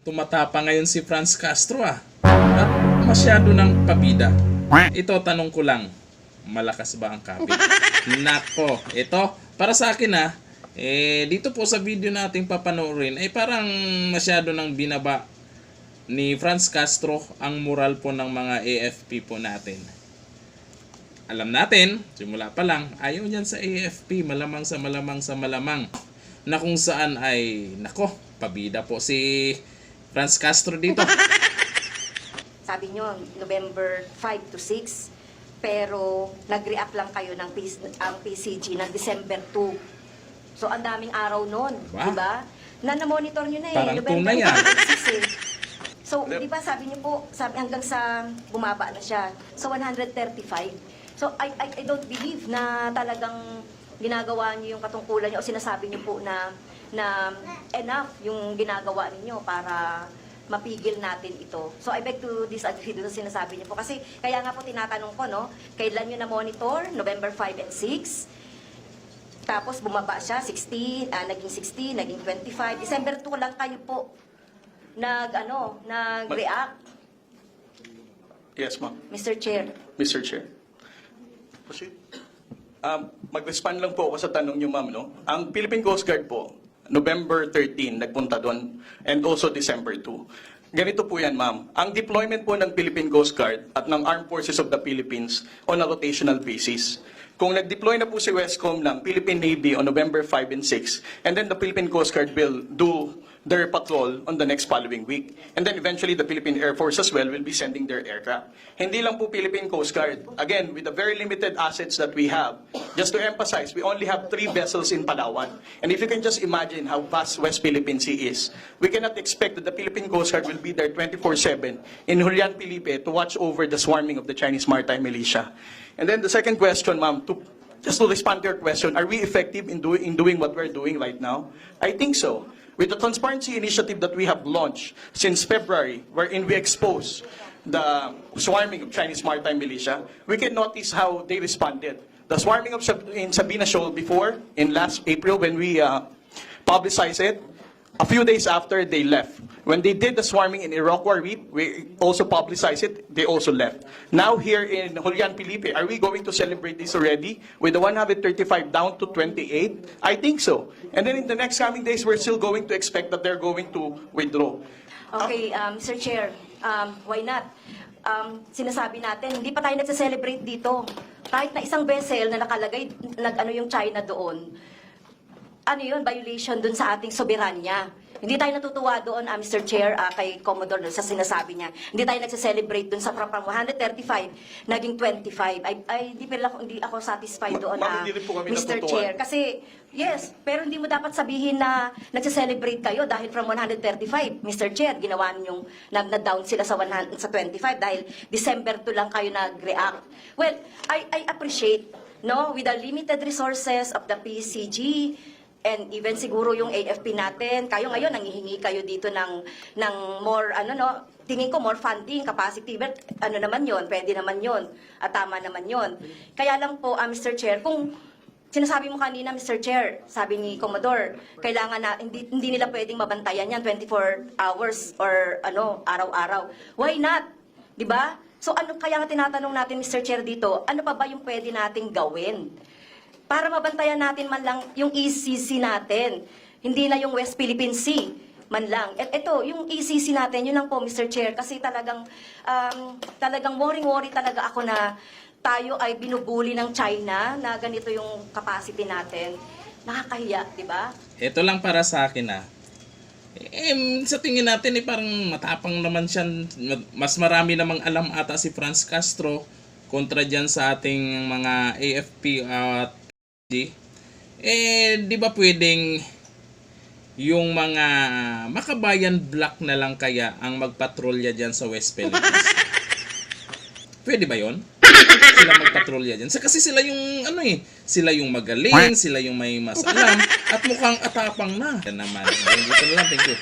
tumatapa ngayon si Franz Castro At masyado ng pabida. Ito, tanong ko lang, malakas ba ang kabit? Nako, ito, para sa akin dito po sa video natin papanoorin, ay parang masyado ng binaba ni Franz Castro ang moral po ng mga AFP po natin. Alam natin, simula pa lang, ayaw niyan sa AFP, malamang sa malamang na kung saan ay, nako, pabida po si Franz Castro dito. Sabi nyo, November 5 to 6, pero nag-react lang kayo ng ang PCG ng December 2. So, ang daming araw nun, Diba? diba? Na na-monitor nyo na Parang November tunay 5 to 6 So, di ba sabi niyo po, sabi hanggang sa bumaba na siya. So, 135. So, I don't believe na talagang ginagawa niyo yung katungkulan niyo o sinasabi niyo po na enough yung ginagawa niyo para mapigil natin ito. So, I beg to disagree doon sa sinasabi niyo po. Kasi, kaya nga po tinatanong ko, no, kailan niyo na-monitor? November 5 and 6. Tapos, bumaba siya, 16, naging 16, naging 25. December 2 lang kayo po nag-react. Yes, ma'am. Mr. Chair. Mr. Chair. Proceed. Mag-respond lang po ako sa tanong niyo, ma'am, no? Ang Philippine Coast Guard po, November 13, nagpunta doon, and also December 2. Ganito po yan, ma'am. Ang deployment po ng Philippine Coast Guard at ng Armed Forces of the Philippines on a rotational basis. Kung nag-deploy na po si Westcom ng Philippine Navy on November 5 and 6, and then the Philippine Coast Guard will do their patrol on the next following week. And then eventually the Philippine Air Force as well will be sending their aircraft. Hindi lang po Philippine Coast Guard. Again, with the very limited assets that we have, just to emphasize, we only have 3 vessels in Palawan. And if you can just imagine how vast West Philippine Sea is, we cannot expect that the Philippine Coast Guard will be there 24/7 in Julian Felipe to watch over the swarming of the Chinese maritime militia. And then the second question, ma'am, just to respond to your question, are we effective in doing what we're doing right now? I think so. With the transparency initiative that we have launched since February, wherein we expose the swarming of Chinese maritime militia, we can notice how they responded. The swarming in Sabina Shoal before, in last April, when we publicized it, a few days after, they left. When they did the swarming in Iroquois Reef, we also publicized it, they also left. Now here in Julian Felipe, are we going to celebrate this already? With the 135 down to 28? I think so. And then in the next coming days, we're still going to expect that they're going to withdraw. Okay, Mr. Chair, why not? Sinasabi natin, hindi pa tayo nagse-celebrate dito. Kahit na isang vessel na nakalagay, yung China doon, ano yun, violation dun sa ating soberanya. Hindi tayo natutuwa doon, Mr. Chair, kay Commodore sa sinasabi niya. Hindi tayo nagse-celebrate doon sa from 135, naging 25. Hindi ako satisfied doon, Ma'am, hindi rin po kami Mr. natutuwa. Chair. Kasi, yes, pero hindi mo dapat sabihin na nagse-celebrate kayo dahil from 135, Mr. Chair, ginawa ninyong na-down sila sa 25 dahil December 2 lang kayo nag-react. Well, I appreciate, no, with the limited resources of the PCG, and even siguro yung AFP natin, kayo ngayon nanghihingi kayo dito ng more tingin ko more funding capacity, but naman yon, pwede naman yon at tama naman yon. Kaya lang po, Mr. Chair, kung sinasabi mo kanina, Mr. Chair, sabi ni Commodore, kailangan na hindi nila pwedeng mabantayan yan 24 hours or araw-araw. Why not? 'Di ba? So kaya nga tinatanong natin, Mr. Chair, dito, ano pa ba yung pwede nating gawin para mabantayan natin man lang yung ECC natin, hindi na yung West Philippine Sea man lang. At ito, yung ECC natin, yun lang po, Mr. Chair, kasi talagang worry talaga ako na tayo ay binubuli ng China na ganito yung capacity natin. Nakakahiya, di ba? Ito lang para sa akin sa tingin natin parang matapang naman siya. Mas marami namang alam ata si Franz Castro kontra dyan sa ating mga AFP at di ba pwedeng yung mga makabayan black na lang kaya ang magpatrolya dyan sa West Philippines? Pwede ba yon? Sila magpatrolya dyan. Kasi sila yung sila yung magaling, sila yung may mas alam at mukhang atapang na. Yan naman. Dito na lang, thank you.